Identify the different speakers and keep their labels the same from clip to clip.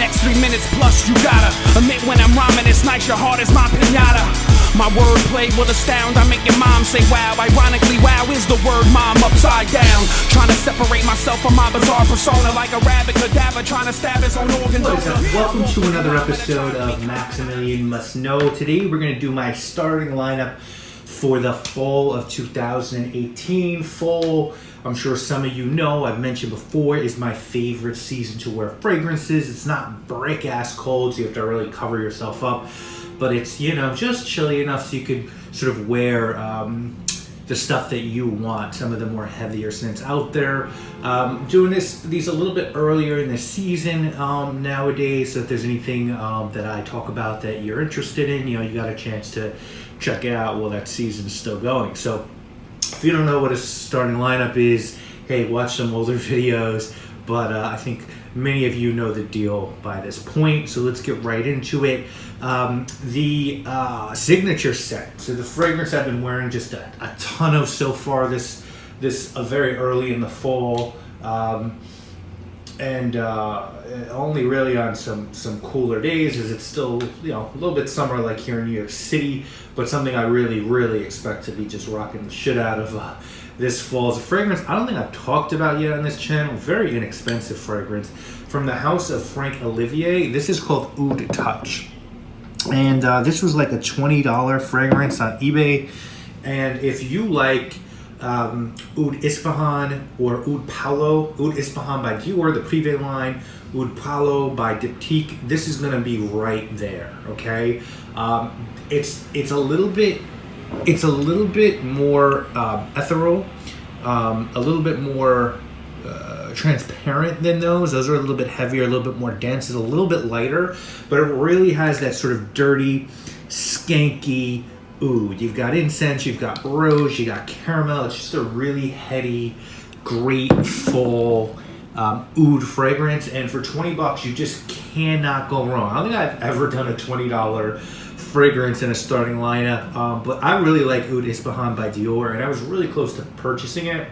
Speaker 1: next 3 minutes plus. You gotta admit when I'm rhyming, it's nice, your heart is my pinata. My wordplay will astound, I make your mom say wow. Ironically, wow is the word mom upside down. Trying to separate myself from my bizarre persona, like a rabbit cadaver trying to stab his own organs.
Speaker 2: What is up? Welcome to another episode of Maximilian Must Know. Today we're going to do my starting lineup for the fall of 2018. Fall, I'm sure some of you know, I've mentioned before, is my favorite season to wear fragrances. It's not brick-ass cold, so you have to really cover yourself up. But it's, you know, just chilly enough so you could sort of wear the stuff that you want, some of the more heavier scents out there. Doing these a little bit earlier in the season nowadays, so if there's anything that I talk about that you're interested in, you know, you got a chance to check it out while that season's still going. So if you don't know what a starting lineup is, hey, watch some older videos, but I think many of you know the deal by this point, so let's get right into it. The signature scent. So the fragrance I've been wearing just a ton of so far this very early in the fall, and only really on some cooler days, as it's still, you know, a little bit summer like here in New York City, but something I really expect to be just rocking the shit out of this fall is a fragrance I don't think I've talked about yet on this channel. Very inexpensive fragrance from the house of Frank Olivier. This is called Oud Touch, and this was like a $20 fragrance on eBay. And if you like Oud Ispahan or Oud Paolo, Oud Ispahan by Dior, the Privé line, Oud Paolo by Diptyque, this is going to be right there. Okay, it's a little bit more ethereal, a little bit more transparent than those. Those are a little bit heavier, a little bit more dense. It's a little bit lighter, but it really has that sort of dirty, skanky oud. You've got incense, you've got rose, you got caramel. It's just a really heady, great fall oud fragrance. And for $20, you just cannot go wrong. I don't think I've ever done a $20 fragrance in a starting lineup, but I really like Oud Ispahan by Dior, and I was really close to purchasing it.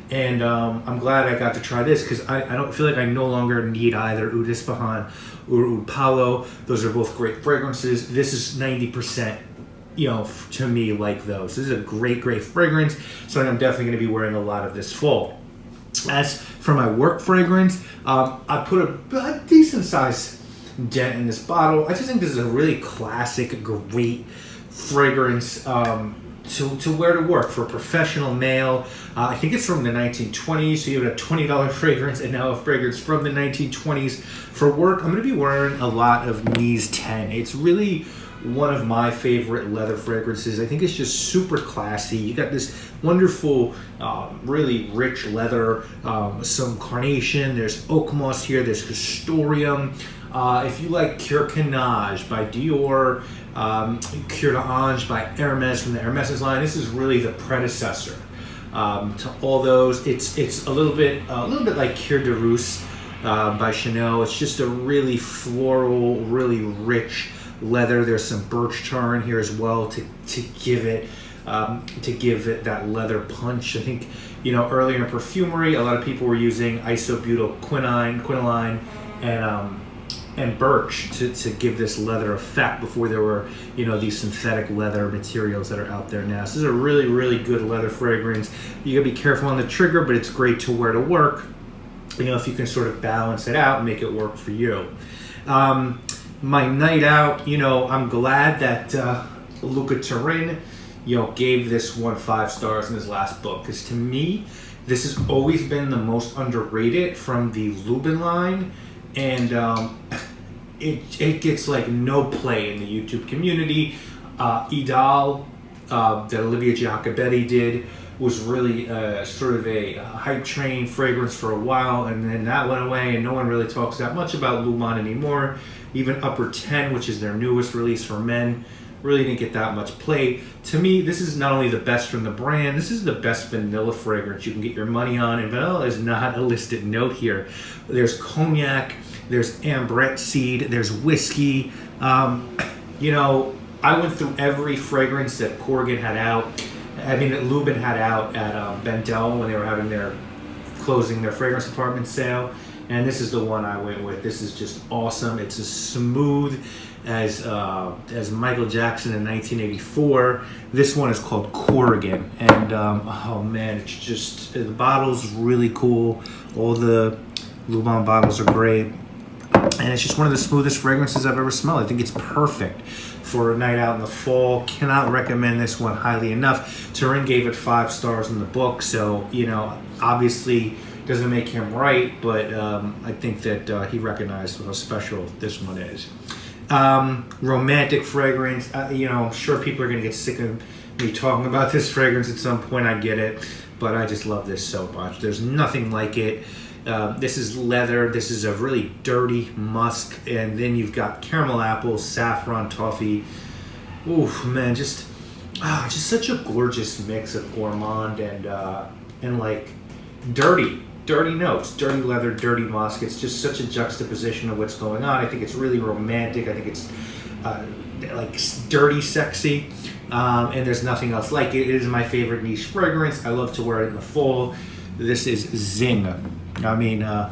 Speaker 2: And I'm glad I got to try this, because I don't feel like I no longer need either Oud Ispahan or Oud Paolo. Those are both great fragrances. This is 90%, you know, to me, like those. This is a great fragrance, so I'm definitely going to be wearing a lot of this fall. As for my work fragrance, I put a decent size dent in this bottle. I just think this is a really classic, great fragrance to wear to work for a professional male. I think it's from the 1920s, so you have a $20 fragrance and now a fragrance from the 1920s. For work, I'm going to be wearing a lot of Mies 10. It's really one of my favorite leather fragrances. I think it's just super classy. You got this wonderful, really rich leather, some carnation, there's oak moss here, there's castoreum. If you like Cure Canage by Dior, Cure d'Ange by Hermes from the Hermes line, this is really the predecessor to all those. It's a little bit like Cure de Rousse by Chanel. It's just a really floral, really rich leather. There's some birch tar in here as well to give it that leather punch. I think, you know, earlier in perfumery, a lot of people were using isobutylquinone and birch to give this leather effect before there were, you know, these synthetic leather materials that are out there now. So this is a really good leather fragrance. You gotta be careful on the trigger, but it's great to wear to work, you know, if you can sort of balance it out and make it work for you. My night out, you know, I'm glad that Luca Turin, you know, gave this one 5 stars in his last book, because to me, this has always been the most underrated from the Lubin line. And it gets like no play in the YouTube community. Idal, that Olivia Giacobetti did, was really sort of a hype train fragrance for a while, and then that went away, and no one really talks that much about Luban anymore. Even Upper 10, which is their newest release for men, really didn't get that much play. To me, this is not only the best from the brand, this is the best vanilla fragrance you can get your money on, and vanilla is not a listed note here. There's cognac, there's ambrette seed, there's whiskey. You know, I went through every fragrance that Corrigan had out, that Lubin had out at Bendel when they were having closing their fragrance department sale, and this is the one I went with. This is just awesome. It's as smooth as Michael Jackson in 1984. This one is called Corrigan, and oh man, it's just, the bottle's really cool. All the Lubon bottles are great, and it's just one of the smoothest fragrances I've ever smelled. I think it's perfect for a night out in the fall. Cannot recommend this one highly enough. Turin gave it 5 stars in the book, so obviously doesn't make him right, but I think that he recognized how special this one is. Romantic fragrance. I'm sure people are gonna get sick of me talking about this fragrance at some point. I get it, but I just love this so much. There's nothing like it. This is leather. This is a really dirty musk, and then you've got caramel apple, saffron, toffee. Oof, man, just such a gorgeous mix of gourmand and like dirty notes, dirty leather, dirty musk. It's just such a juxtaposition of what's going on. I think it's really romantic. I think it's like dirty, sexy, and there's nothing else like it. It is my favorite niche fragrance. I love to wear it in the fall. This is Zing. I mean, I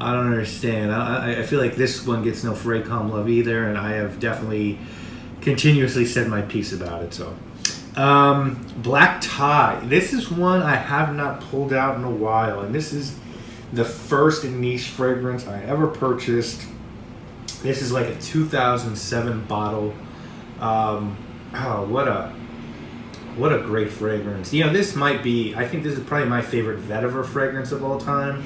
Speaker 2: don't understand. I feel like this one gets no Fraycom love either, and I have definitely continuously said my piece about it. So, Black Tie. This is one I have not pulled out in a while, and this is the first niche fragrance I ever purchased. This is like a 2007 bottle. What a great fragrance. This might be, I think this is probably my favorite vetiver fragrance of all time.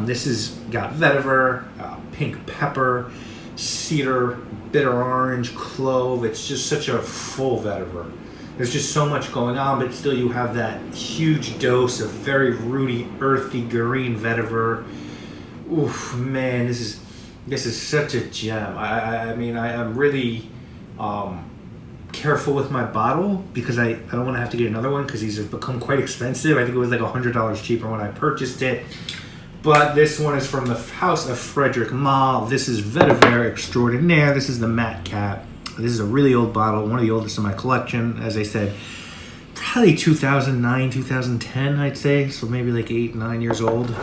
Speaker 2: This has got vetiver, pink pepper, cedar, bitter orange, clove. It's just such a full vetiver. There's just so much going on, but still you have that huge dose of very rooty, earthy, green vetiver. Oof, man, this is such a gem. I'm really careful with my bottle because I don't want to have to get another one because these have become quite expensive. I think it was like $100 cheaper when I purchased it. But this one is from the House of Frederick Malle. This is Vetiver Extraordinaire. This is the matte cap. This is a really old bottle, one of the oldest in my collection. As I said, probably 2009, 2010, I'd say. So maybe like 8, 9 years old.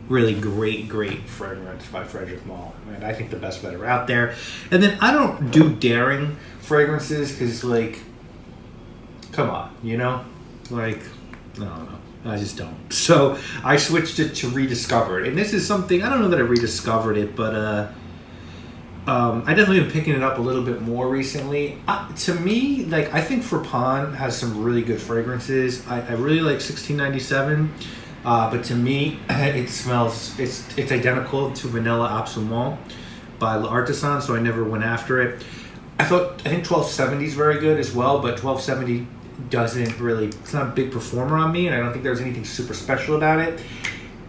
Speaker 2: Really great fragrance by Frederick Malle. And I think the best vetiver out there. And then I don't do daring fragrances because, like, come on, Like, no. I just don't. So I switched it to Rediscovered. And this is something, I don't know that I rediscovered it, but I definitely been picking it up a little bit more recently. To me, like, I think Frappan has some really good fragrances. I really like 1697. But to me, it smells, it's identical to Vanilla Absolument by L'Artisan, so I never went after it. I think 1270 is very good as well, but 1270 it's not a big performer on me, and I don't think there's anything super special about it.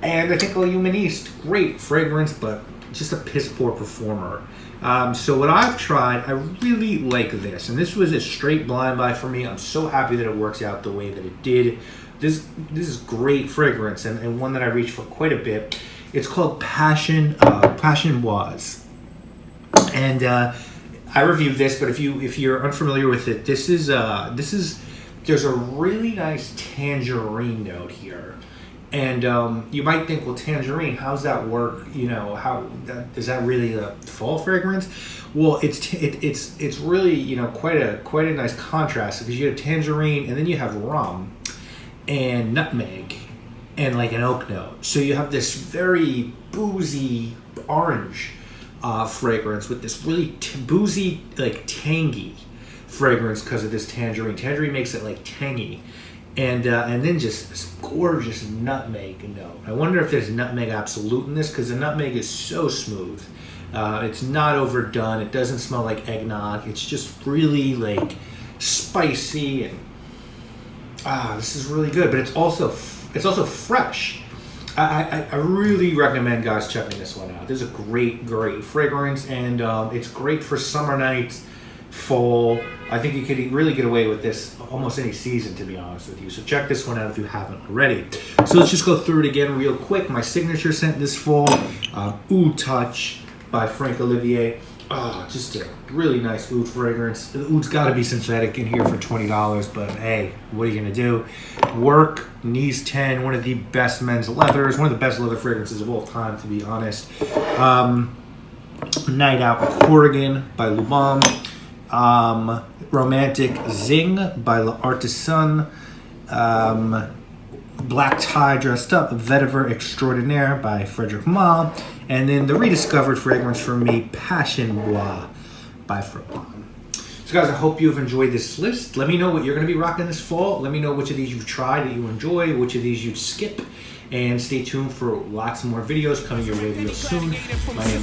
Speaker 2: And I think La Humaniste, great fragrance, but just a piss poor performer. So what I've tried, I really like this, and this was a straight blind buy for me. I'm so happy that it works out the way that it did. This is great fragrance, and one that I reached for quite a bit. It's called Passion Was, and I reviewed this. But if you're unfamiliar with it, there's a really nice tangerine note here, and you might think, well, tangerine, how's that work? Is that really a fall fragrance? Well, it's really quite a nice contrast because you have tangerine and then you have rum and nutmeg and like an oak note. So you have this very boozy orange fragrance with this really boozy, like tangy fragrance because of this tangerine. Tangerine makes it like tangy. And then just this gorgeous nutmeg note. I wonder if there's nutmeg absolute in this because the nutmeg is so smooth. It's not overdone. It doesn't smell like eggnog. It's just really like spicy and this is really good. But it's also fresh. I really recommend guys checking this one out. This is a great fragrance, and it's great for summer nights, fall. I think you could really get away with this almost any season, to be honest with you. So check this one out if you haven't already. So let's just go through it again real quick. My signature scent this fall, Oud Touch by Frank Olivier. Oh, just a really nice oud fragrance. The oud's got to be synthetic in here for $20, but hey, what are you going to do? Work, Knees 10, one of the best men's leathers, one of the best leather fragrances of all time, to be honest. Night Out Corrigan by Lubom. Romantic Zing by L'Artisan. Black Tie Dressed Up, Vetiver Extraordinaire by Frederic Malle. And then the rediscovered fragrance for me, Passion Bois by Frapon. So guys, I hope you've enjoyed this list. Let me know what you're going to be rocking this fall. Let me know which of these you've tried that you enjoy, which of these you'd skip. And stay tuned for lots more videos coming your way real soon. My name is